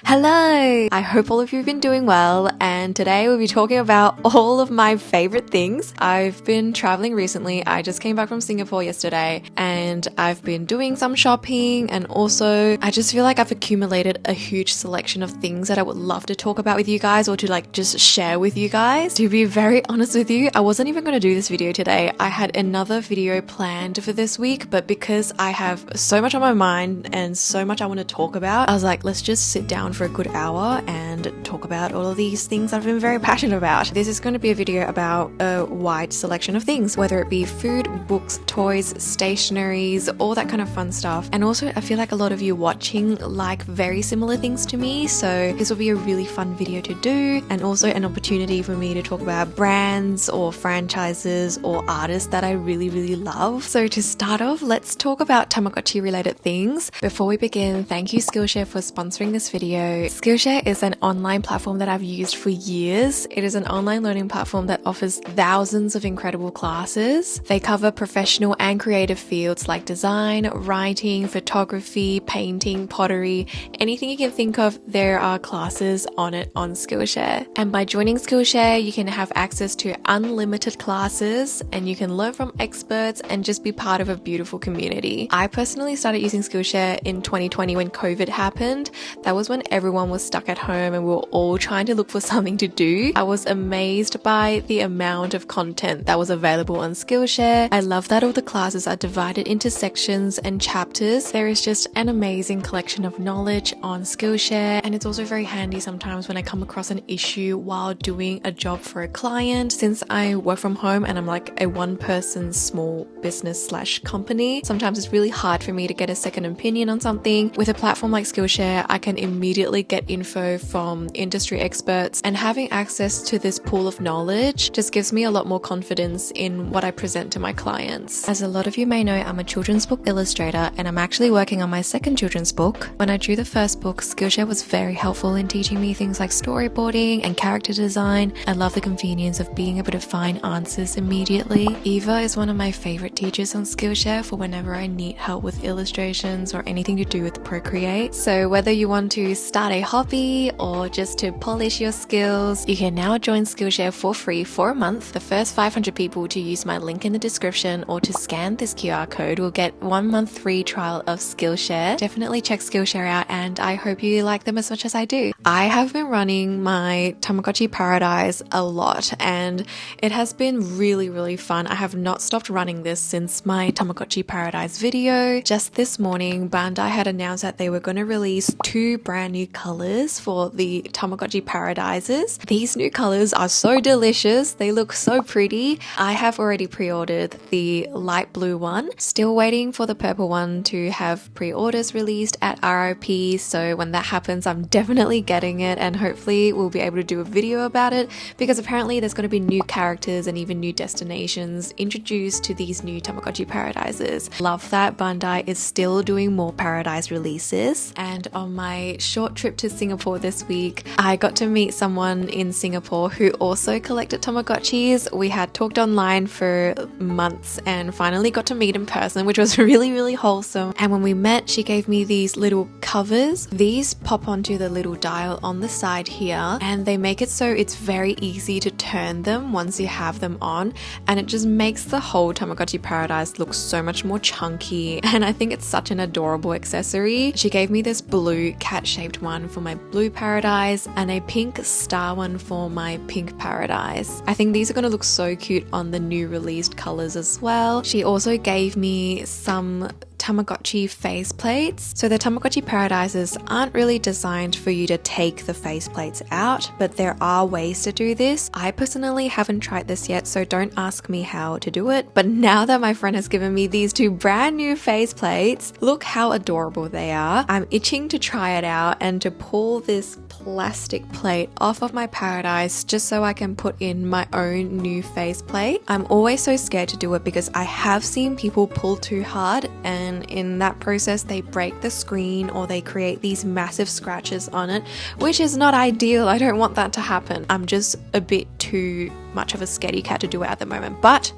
Hello! I hope all of you have been doing well, and today we'll be talking about all of my favorite things. I've been traveling recently. I just came back from Singapore yesterday, and I've been doing some shopping, and also I just feel like I've accumulated a huge selection of things that I would love to talk about with you guys, or to just share with you guys. To be very honest with you, I wasn't even going to do this video today. I had another video planned for this week, but because I have so much on my mind and so much I want to talk about, I was like, let's just sit down for a good hour and talk about all of these things I've been very passionate about. This is going to be a video about a wide selection of things, whether it be food, books, toys, stationaries, all that kind of fun stuff. And also I feel like a lot of you watching like very similar things to me, so this will be a really fun video to do, and also an opportunity for me to talk about brands or franchises or artists that I really love. So to start off, let's talk about Tamagotchi related things. Before we begin, thank you Skillshare for sponsoring this video. Skillshare is an online platform that I've used for years. It is an online learning platform that offers thousands of incredible classes. They cover professional and creative fields like design, writing, photography, painting, pottery, anything you can think of. There are classes on it on Skillshare. And by joining Skillshare, you can have access to unlimited classes, and you can learn from experts and just be part of a beautiful community. I personally started using Skillshare in 2020 when COVID happened. That was when everyone was stuck at home and we were all trying to look for something to do. I was amazed by the amount of content that was available on Skillshare. I love that all the classes are divided into sections and chapters. There is just an amazing collection of knowledge on Skillshare, and it's also very handy sometimes when I come across an issue while doing a job for a client. Since I work from home and I'm like a one-person small business / company, sometimes it's really hard for me to get a second opinion on something. With a platform like Skillshare, I can immediately get info from industry experts, and having access to this pool of knowledge just gives me a lot more confidence in what I present to my clients. As a lot of you may know, I'm a children's book illustrator, and I'm actually working on my second children's book. When I drew the first book, Skillshare was very helpful in teaching me things like storyboarding and character design. I love the convenience of being able to find answers immediately. Eva is one of my favorite teachers on Skillshare for whenever I need help with illustrations or anything to do with Procreate. So whether you want to start a hobby or just to polish your skills, you can now join Skillshare for free for a month. The first 500 people to use my link in the description or to scan this QR code will get 1 month free trial of Skillshare. Definitely check Skillshare out, and I hope you like them as much as I do. I have been running my Tamagotchi Paradise a lot, and it has been really fun. I have not stopped running this since my Tamagotchi Paradise video. Just this morning, Bandai had announced that they were going to release 2 brand new colors for the Tamagotchi Paradises. These new colors are so delicious. They look so pretty. I have already pre-ordered the light blue one. Still waiting for the purple one to have pre-orders released at RRP. So when that happens, I'm definitely getting it, and hopefully we'll be able to do a video about it, because apparently there's going to be new characters and even new destinations introduced to these new Tamagotchi Paradises. Love that Bandai is still doing more Paradise releases. And on my short trip to Singapore this week, I got to meet someone in Singapore who also collected Tamagotchis. We had talked online for months and finally got to meet in person, which was really wholesome. And when we met, she gave me these little covers. These pop onto the little dial on the side here, and they make it so it's very easy to turn them once you have them on, and it just makes the whole Tamagotchi Paradise look so much more chunky, and I think it's such an adorable accessory. She gave me this blue cat-shaped one for my blue Paradise and a pink star one for my pink Paradise. I think these are going to look so cute on the new released colors as well. She also gave me some Tamagotchi face plates. So the Tamagotchi Paradises aren't really designed for you to take the face plates out, but there are ways to do this. I personally haven't tried this yet, so don't ask me how to do it. But now that my friend has given me these 2 brand new face plates, look how adorable they are. I'm itching to try it out and to pull this plastic plate off of my Paradise just so I can put in my own new face plate. I'm always so scared to do it because I have seen people pull too hard, and in that process they break the screen or they create these massive scratches on it, which is not ideal. I don't want that to happen. I'm just a bit too much of a scaredy cat to do it at the moment, but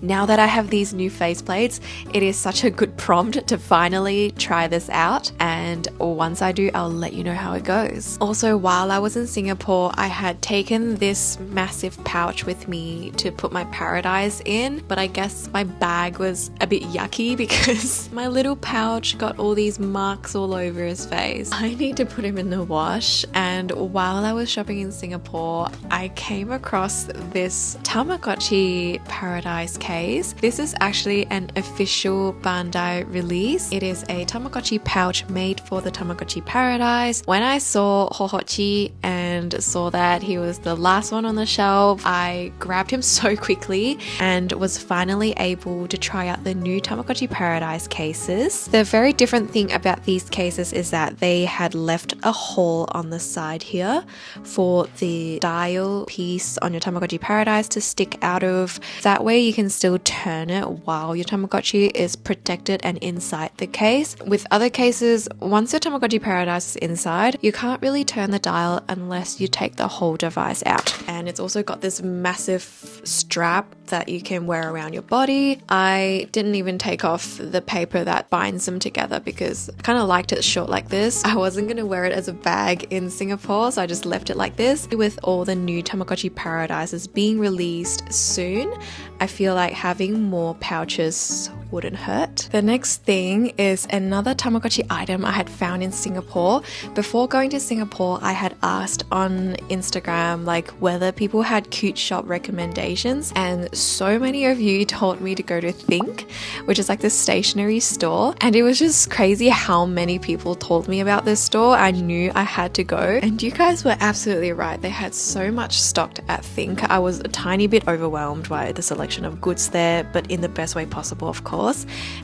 now that I have these new faceplates, it is such a good prompt to finally try this out, and once I do, I'll let you know how it goes. Also, while I was in Singapore, I had taken this massive pouch with me to put my Paradise in, but I guess my bag was a bit yucky because my little pouch got all these marks all over his face. I need to put him in the wash, and while I was shopping in Singapore, I came across this Tamagotchi Paradise case. This is actually an official Bandai release. It is a Tamagotchi pouch made for the Tamagotchi Paradise. When I saw Hohochi and saw that he was the last one on the shelf, I grabbed him so quickly and was finally able to try out the new Tamagotchi Paradise cases. The very different thing about these cases is that they had left a hole on the side here for the dial piece on your Tamagotchi Paradise to stick out of. That way you can still turn it while your Tamagotchi is protected and inside the case. With other cases, once your Tamagotchi Paradise is inside, you can't really turn the dial unless you take the whole device out. And it's also got this massive strap that you can wear around your body. I didn't even take off the paper that binds them together because I kind of liked it short like this. I wasn't going to wear it as a bag in Singapore, so I just left it like this. With all the new Tamagotchi Paradises being released soon, I feel like having more pouches wouldn't hurt. The next thing is another Tamagotchi item I had found in Singapore. Before going to Singapore, I had asked on Instagram like whether people had cute shop recommendations, and so many of you told me to go to Think, which is like the stationery store, and it was just crazy how many people told me about this store. I knew I had to go, and you guys were absolutely right. They had so much stocked at Think. I was a tiny bit overwhelmed by the selection of goods there, but in the best way possible, of course.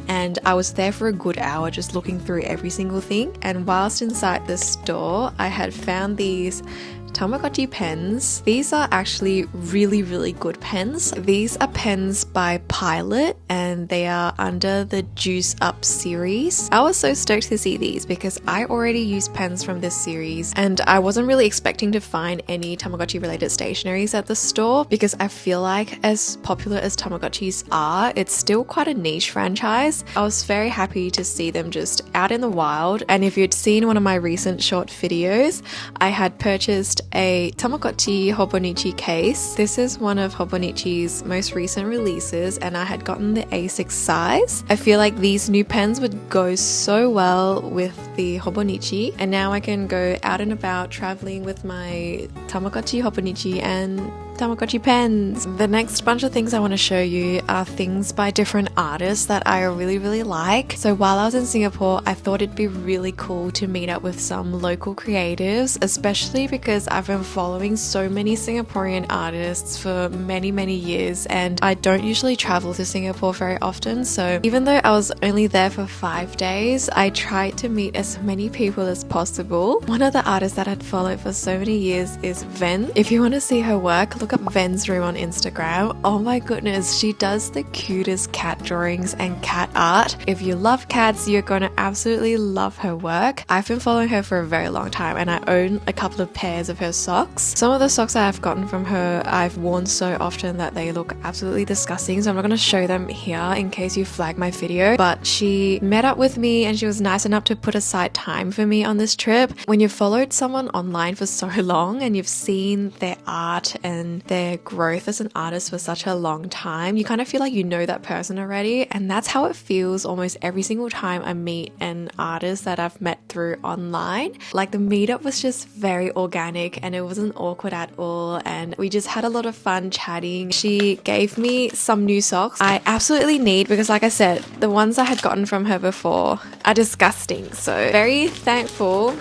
And I was there for a good hour just looking through every single thing. And whilst inside the store, I had found these Tamagotchi pens. These are actually really, really good pens. These are pens by Pilot and they are under the Juice Up series. I was so stoked to see these because I already use pens from this series and I wasn't really expecting to find any Tamagotchi related stationeries at the store because I feel like as popular as Tamagotchis are, it's still quite a niche franchise. I was very happy to see them just out in the wild, and if you'd seen one of my recent short videos, I had purchased a Tamagotchi Hobonichi case. This is one of Hobonichi's most recent releases and I had gotten the A6 size. I feel like these new pens would go so well with the Hobonichi, and now I can go out and about traveling with my Tamagotchi Hobonichi and Tamagotchi pens. The next bunch of things I want to show you are things by different artists that I really, really like. So while I was in Singapore, I thought it'd be really cool to meet up with some local creatives, especially because I've been following so many Singaporean artists for many, many years, and I don't usually travel to Singapore very often. So even though I was only there for 5 days, I tried to meet as many people as possible. One of the artists that I'd followed for so many years is Ven. If you want to see her work, look up Ven's room on Instagram. Oh my goodness, she does the cutest cat drawings and cat art. If you love cats, you're gonna absolutely love her work. I've been following her for a very long time and I own a couple of pairs of her socks. Some of the socks I've gotten from her I've worn so often that they look absolutely disgusting, so I'm not gonna show them here in case you flag my video. But she met up with me and she was nice enough to put aside time for me on this trip. When you've followed someone online for so long and you've seen their art and their growth as an artist for such a long time, you kind of feel like you know that person already, and that's how it feels almost every single time I meet an artist that I've met through online. Like the meetup was just very organic and it wasn't awkward at all, and we just had a lot of fun chatting. She gave me some new socks I absolutely need because, like I said, the ones I had gotten from her before are disgusting, so very thankful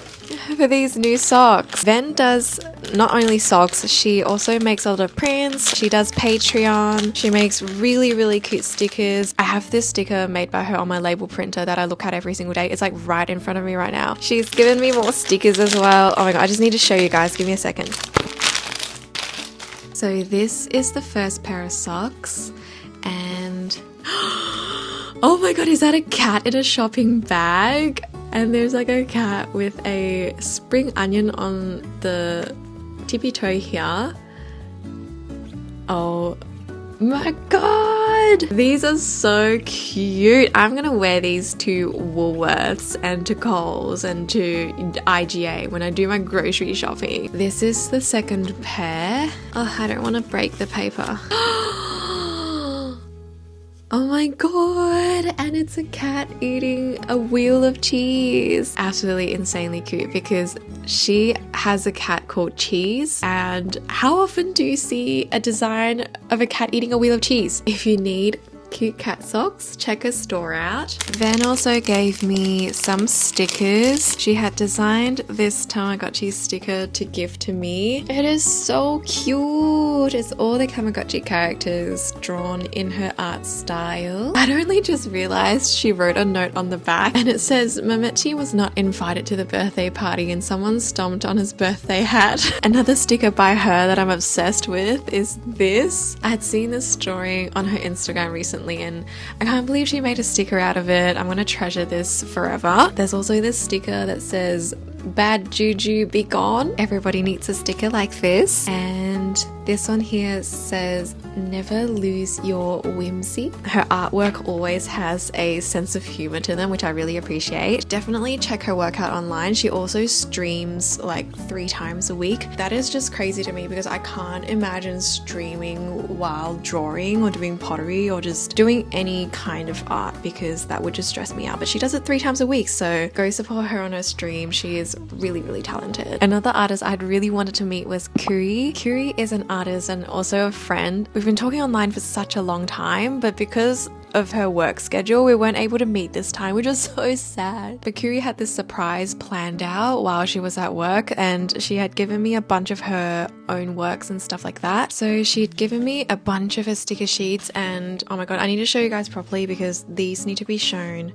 for these new socks. Ven does not only socks, she also makes a lot of prints. She does Patreon. She makes really, really cute stickers. I have this sticker made by her on my label printer that I look at every single day. It's like right in front of me right now. She's given me more stickers as well. Oh my god, I just need to show you guys. Give me a second. So this is the first pair of socks, and oh my god, is that a cat in a shopping bag? And there's like a cat with a spring onion on the tippy toe here. Oh my god! god, these are so cute. I'm gonna wear these to Woolworths and to Coles and to IGA when I do my grocery shopping. This is the second pair. Oh, I don't want to break the paper. Oh my god, and it's a cat eating a wheel of cheese. Absolutely insanely cute because she has a cat called Cheese, and how often do you see a design of a cat eating a wheel of cheese? If you need cute cat socks, check her store out. Van also gave me some stickers. She had designed this Tamagotchi sticker to give to me. It is so cute. It's all the Tamagotchi characters drawn in her art style. I'd only just realized she wrote a note on the back and it says Mamechi was not invited to the birthday party and someone stomped on his birthday hat. Another sticker by her that I'm obsessed with is this. I had seen this drawing on her Instagram recently and I can't believe she made a sticker out of it. I'm gonna treasure this forever. There's also this sticker that says bad juju be gone. Everybody needs a sticker like this. And this one here says never lose your whimsy. Her artwork always has a sense of humor to them, which I really appreciate. Definitely check her work out online. She also streams like 3 times a week. That is just crazy to me because I can't imagine streaming while drawing or doing pottery or just doing any kind of art because that would just stress me out. But she does it 3 times a week, so go support her on her stream. She is really, really talented. Another artist I'd really wanted to meet was Kuri. Kuri is an artist and also a friend. We've been talking online for such a long time, but because of her work schedule, we weren't able to meet this time, which was so sad. But Kuri had this surprise planned out while she was at work and she had given me a bunch of her own works and stuff like that. So she'd given me a bunch of her sticker sheets and oh my god, I need to show you guys properly because these need to be shown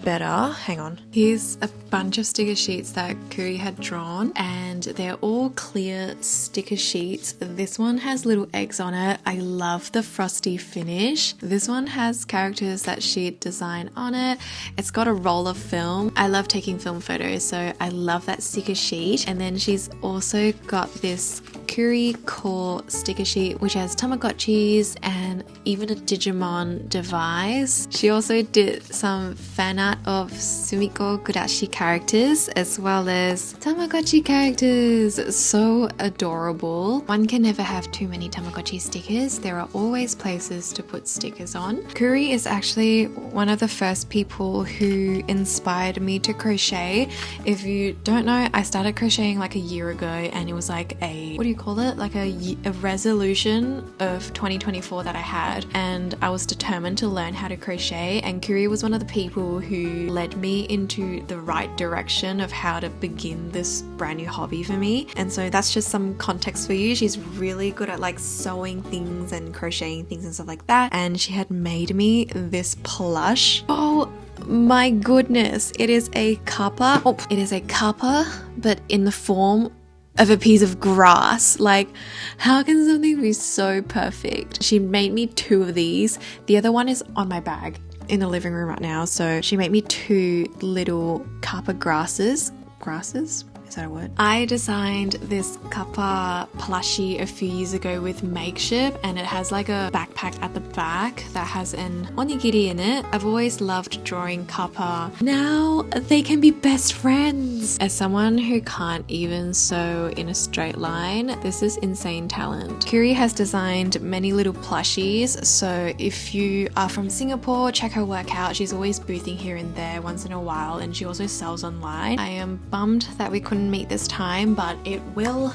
better. Hang on. Here's a bunch of sticker sheets that Kuri had drawn and they're all clear sticker sheets. This one has little eggs on it. I love the frosty finish. This one has characters that she designed on it. It's got a roll of film. I love taking film photos, so I love that sticker sheet. And then she's also got this Kuri core sticker sheet which has Tamagotchis and even a Digimon device. She also did some fan art of Sumiko Kurashi characters as well as Tamagotchi characters. So adorable. One can never have too many Tamagotchi stickers. There are always places to put stickers on. Kuri is actually one of the first people who inspired me to crochet. If you don't know, I started crocheting like a year ago and it was like a, what do you call it? Like a resolution of 2024 that I had, and I was determined to learn how to crochet, and Kuri was one of the people who led me into the right direction of how to begin this brand new hobby for me. And so that's just some context for you. She's really good at like sewing things and crocheting things and stuff like that, and she had made me this plush. Oh my goodness, it is a kappa. Oh, it is a kappa, but in the form of a piece of grass. Like, how can something be so perfect? She made me 2 of these. The other one is on my bag in the living room right now. So she made me 2 little kappa grasses. Grasses? Is that a word? I designed this kappa plushie a few years ago with Makeshift, and it has like a backpack at the back that has an onigiri in it. I've always loved drawing kappa. Now they can be best friends. As someone who can't even sew in a straight line, this is insane talent. Kuri has designed many little plushies, so if you are from Singapore, check her work out. She's always boothing here and there once in a while, and she also sells online. I am bummed that we couldn't meet this time, but it will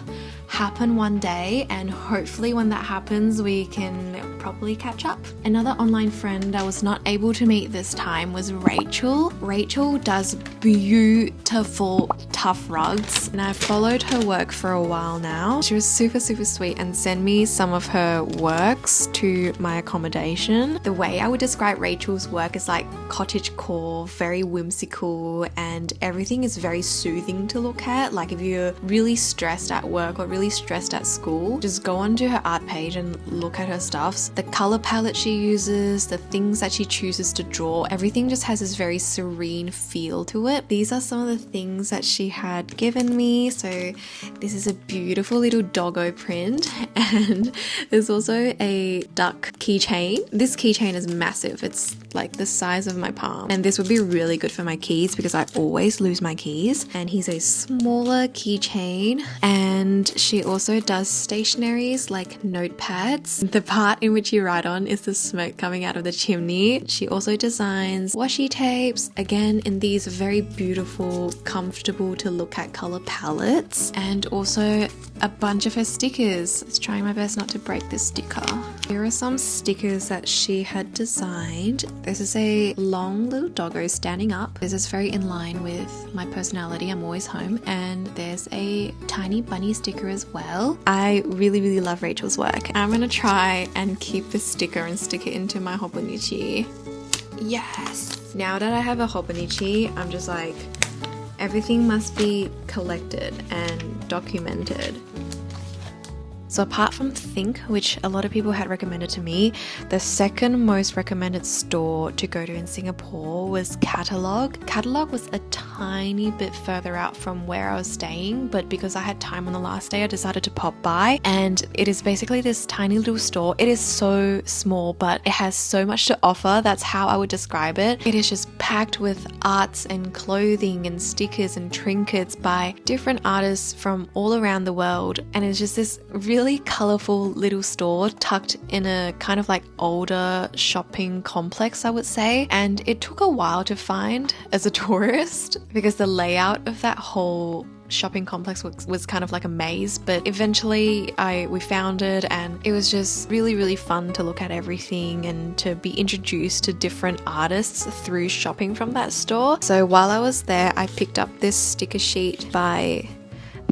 happen one day, and hopefully when that happens we can properly catch up. Another online friend I was not able to meet this time was Rachel. Rachel does beautiful tough rugs, and I've followed her work for a while now. She was super sweet and sent me some of her works to my accommodation. The way I would describe Rachel's work is like cottagecore, very whimsical, and everything is very soothing to look at. at. Like if you're really stressed at work or really stressed at school, just go onto her art page and look at her stuffs. The color palette she uses, the things that she chooses to draw, everything just has this very serene feel to it. These are some of the things that she had given me. So this is a beautiful little doggo print, and there's also a duck keychain. This keychain is massive. It's like the size of my palm, and this would be really good for my keys because I always lose my keys. And here's a smaller keychain, and she also does stationaries like notepads. The part in which you write on is the smoke coming out of the chimney. She also designs washi tapes, again in these very beautiful, comfortable to look at color palettes, and also a bunch of her stickers. I was trying my best not to break this sticker. Here are some stickers that she had designed. This is a long little doggo standing up. This is very in line with my personality. I'm always home. And there's a tiny bunny sticker as well. I really love Rachel's work. I'm gonna try and keep this sticker and stick it into my Hobonichi. Yes! Now that I have a Hobonichi, I'm just like, everything must be collected and documented. So apart from Think, which a lot of people had recommended to me, the second most recommended store to go to in Singapore was Catalog. Catalog was a tiny bit further out from where I was staying, but because I had time on the last day, I decided to pop by, and it is basically this tiny little store. It is so small, but it has so much to offer. That's how I would describe it. It is just packed with arts and clothing and stickers and trinkets by different artists from all around the world, and it's just this really colorful little store tucked in a kind of like older shopping complex, I would say. And it took a while to find as a tourist because the layout of that whole shopping complex was kind of like a maze, but eventually we found it, and it was just really fun to look at everything and to be introduced to different artists through shopping from that store. So while I was there, I picked up this sticker sheet by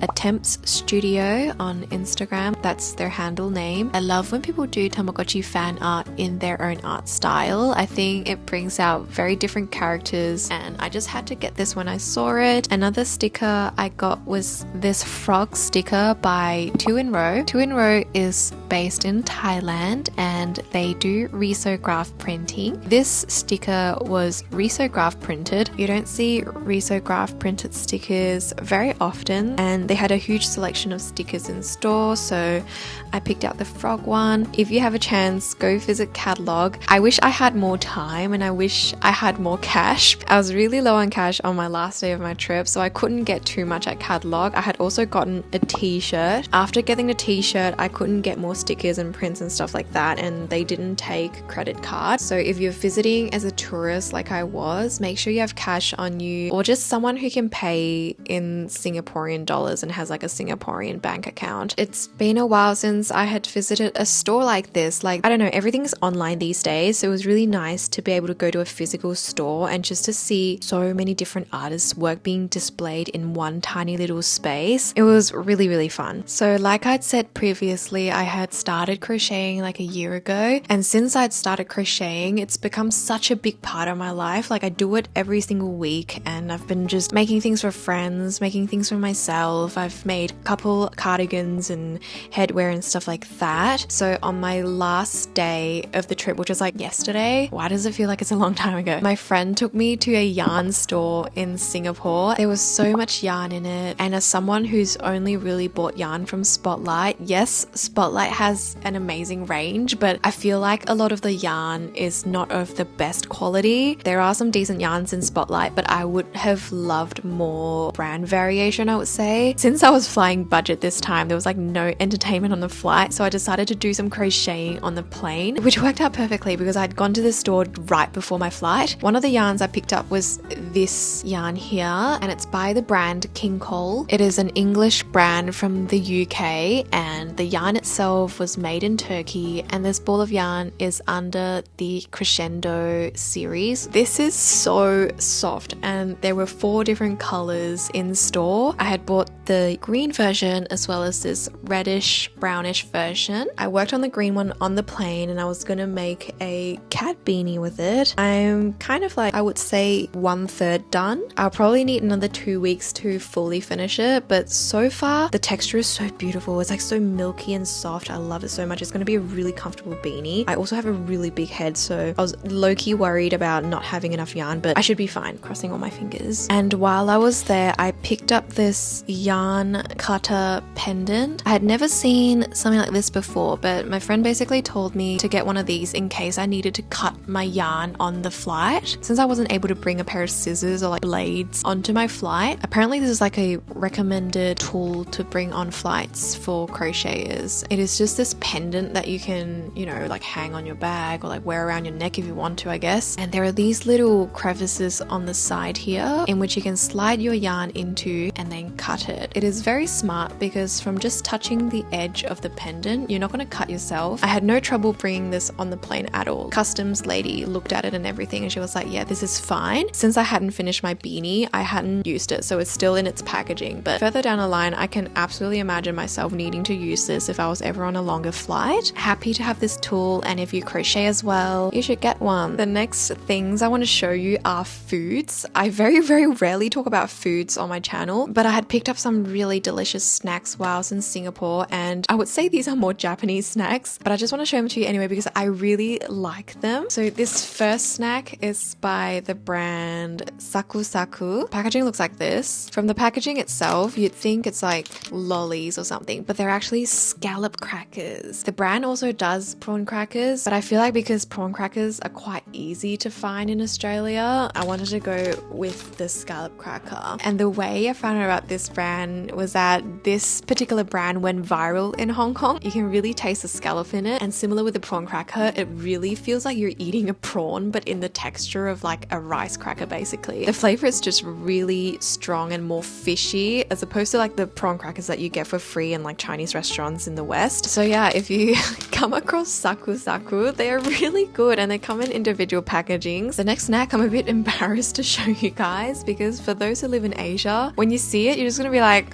Attempts Studio on Instagram. That's their handle name. I love when people do Tamagotchi fan art in their own art style. I think it brings out very different characters, and I just had to get this when I saw it. Another sticker I got was this frog sticker by Two in Row. Two in Row is based in Thailand, and they do risograph printing. This sticker was risograph printed. You don't see risograph printed stickers very often, and they had a huge selection of stickers in store, so I picked out the frog one. If you have a chance, go visit Catalog. I wish I had more time and I wish I had more cash. I was really low on cash on my last day of my trip, so I couldn't get too much at Catalog. I had also gotten a t-shirt. After getting the t-shirt, I couldn't get more stickers and prints and stuff like that, and they didn't take credit cards. So if you're visiting as a tourist like I was, make sure you have cash on you, or just someone who can pay in Singaporean dollars and has like a Singaporean bank account. It's been a while since I had visited a store like this. Like, I don't know, everything's online these days, so it was really nice to be able to go to a physical store and just to see so many different artists' work being displayed in one tiny little space. It was really fun. So like I'd said previously, I had started crocheting like a year ago, and since I'd started crocheting, it's become such a big part of my life. Like, I do it every single week, and I've been just making things for friends, making things for myself. I've made a couple cardigans and headwear and stuff like that. So on my last day of the trip, which was like yesterday, why does it feel like it's a long time ago? My friend took me to a yarn store in Singapore. There was so much yarn in it, and as someone who's only really bought yarn from Spotlight, yes, Spotlight has an amazing range, but I feel like a lot of the yarn is not of the best quality. There are some decent yarns in Spotlight, but I would have loved more brand variation, I would say. Since I was flying budget this time, there was like no entertainment on the flight, so I decided to do some crocheting on the plane, which worked out perfectly because I'd gone to the store right before my flight. One of the yarns I picked up was this yarn here, and it's by the brand King Cole. It is an English brand from the UK, and the yarn itself itself was made in Turkey, and this ball of yarn is under the Crescendo series. This is so soft, and there were 4 different colors in store. I had bought the green version as well as this reddish brownish version. I worked on the green one on the plane, and I was gonna make a cat beanie with it. I'm kind of like, I would say 1/3 done. I'll probably need another 2 weeks to fully finish it, but so far the texture is so beautiful. It's like so milky and soft. I love it so much. It's going to be a really comfortable beanie. I also have a really big head, so I was low-key worried about not having enough yarn, but I should be fine, crossing all my fingers. And while I was there, I picked up this yarn cutter pendant. I had never seen something like this before, but my friend basically told me to get one of these in case I needed to cut my yarn on the flight. Since I wasn't able to bring a pair of scissors or like blades onto my flight, apparently this is like a recommended tool to bring on flights for crocheters. It is just this pendant that you can, you know, like hang on your bag or like wear around your neck if you want to, I guess. And there are these little crevices on the side here in which you can slide your yarn into and then cut it. It is very smart because from just touching the edge of the pendant, you're not going to cut yourself. I had no trouble bringing this on the plane at all. Customs lady looked at it and everything, and she was like, yeah, this is fine. Since I hadn't finished my beanie, I hadn't used it, so it's still in its packaging. But further down the line, I can absolutely imagine myself needing to use this if I was ever on a longer flight. Happy to have this tool, and if you crochet as well, you should get one. The next things I want to show you are foods. I very rarely talk about foods on my channel, but I had picked up some really delicious snacks while I was in Singapore, and I would say these are more Japanese snacks, but I just want to show them to you anyway because I really like them. So this first snack is by the brand Saku Saku. Packaging looks like this. From the packaging itself, you'd think it's like lollies or something, but they're actually scallop crackers. The brand also does prawn crackers, but I feel like because prawn crackers are quite easy to find in Australia, I wanted to go with the scallop cracker. And the way I found out about this brand was that this particular brand went viral in Hong Kong. You can really taste the scallop in it, and similar with the prawn cracker, it really feels like you're eating a prawn but in the texture of like a rice cracker basically. The flavor is just really strong and more fishy as opposed to like the prawn crackers that you get for free in like Chinese restaurants in the West. So yeah, if you come across Saku Saku, they are really good and they come in individual packagings. The next snack I'm a bit embarrassed to show you guys because for those who live in Asia, when you see it, you're just gonna be like,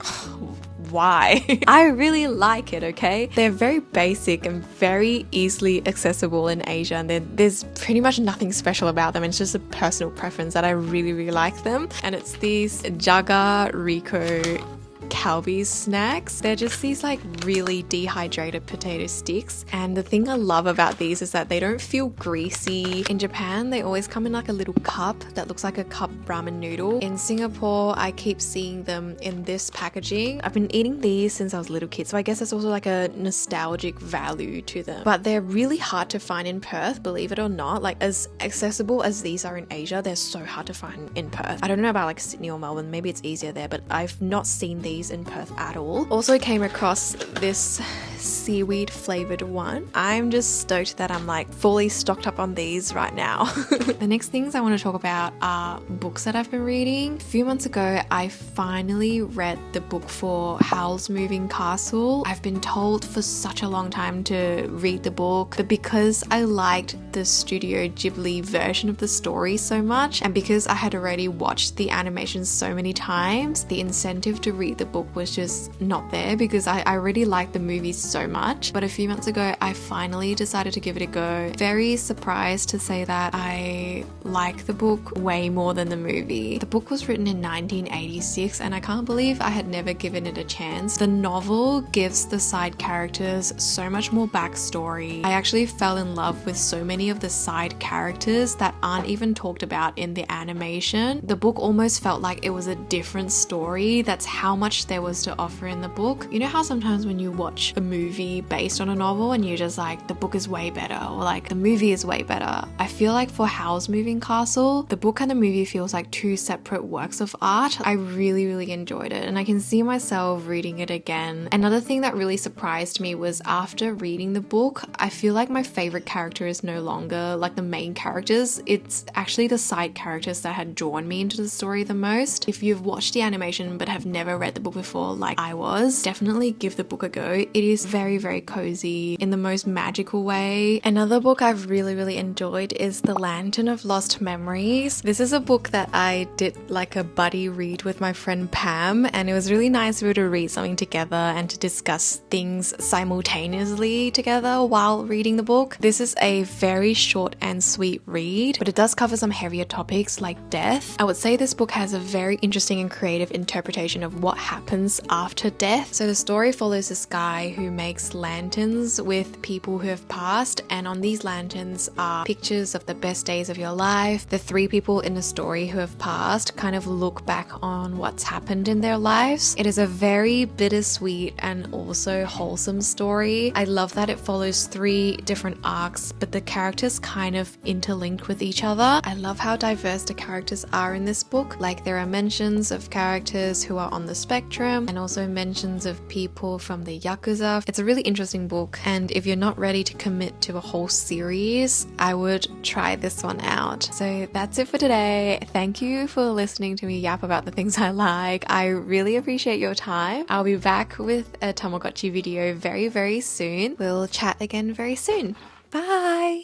why? I really like it, okay? They're very basic and very easily accessible in Asia, and there's pretty much nothing special about them. It's just a personal preference that I really like them. And it's these Jaga Rico Calbee snacks. They're just these like really dehydrated potato sticks, and the thing I love about these is that they don't feel greasy. In Japan, they always come in like a little cup that looks like a cup ramen noodle. In Singapore, I keep seeing them in this packaging. I've been eating these since I was a little kid, so I guess it's also like a nostalgic value to them. But they're really hard to find in Perth, believe it or not. Like as accessible as these are in Asia, they're so hard to find in Perth. I don't know about like Sydney or Melbourne, maybe it's easier there, but I've not seen these in Perth at all. Also came across this seaweed flavored one. I'm just stoked that I'm like fully stocked up on these right now. The next things I want to talk about are books that I've been reading. A few months ago, I finally read the book for Howl's Moving Castle. I've been told for such a long time to read the book, but because I liked the Studio Ghibli version of the story so much, and because I had already watched the animation so many times, the incentive to read the book was just not there because I already liked the movie so much. But a few months ago, I finally decided to give it a go. Very surprised to say that I like the book way more than the movie. The book was written in 1986 and I can't believe I had never given it a chance. The novel gives the side characters so much more backstory. I actually fell in love with so many of the side characters that aren't even talked about in the animation. The book almost felt like it was a different story. That's how much there was to offer in the book. You know how sometimes when you watch a movie based on a novel and you're just like, the book is way better, or like the movie is way better. I feel like for Howl's Moving Castle, the book and the movie feels like two separate works of art. I really enjoyed it and I can see myself reading it again. Another thing that really surprised me was after reading the book, I feel like my favorite character is no longer like the main characters. It's actually the side characters that had drawn me into the story the most. If you've watched the animation but have never read the book book before like I was, definitely give the book a go. It is very, very cozy in the most magical way. Another book I've really enjoyed is The Lantern of Lost Memories. This is a book that I did like a buddy read with my friend Pam, and it was really nice to be able to read something together and to discuss things simultaneously together while reading the book. This is a very short and sweet read, but it does cover some heavier topics like death. I would say this book has a very interesting and creative interpretation of what happens after death. So the story follows this guy who makes lanterns with people who have passed, and on these lanterns are pictures of the best days of your life. The three people in the story who have passed kind of look back on what's happened in their lives. It is a very bittersweet and also wholesome story. I love that it follows 3 different arcs, but the characters kind of interlinked with each other. I love how diverse the characters are in this book. Like, there are mentions of characters who are on the spectrum and also mentions of people from the Yakuza. It's a really interesting book, and if you're not ready to commit to a whole series, I would try this one out. So that's it for today. Thank you for listening to me yap about the things I like. I really appreciate your time. I'll be back with a Tamagotchi video very soon. We'll chat again very soon. Bye!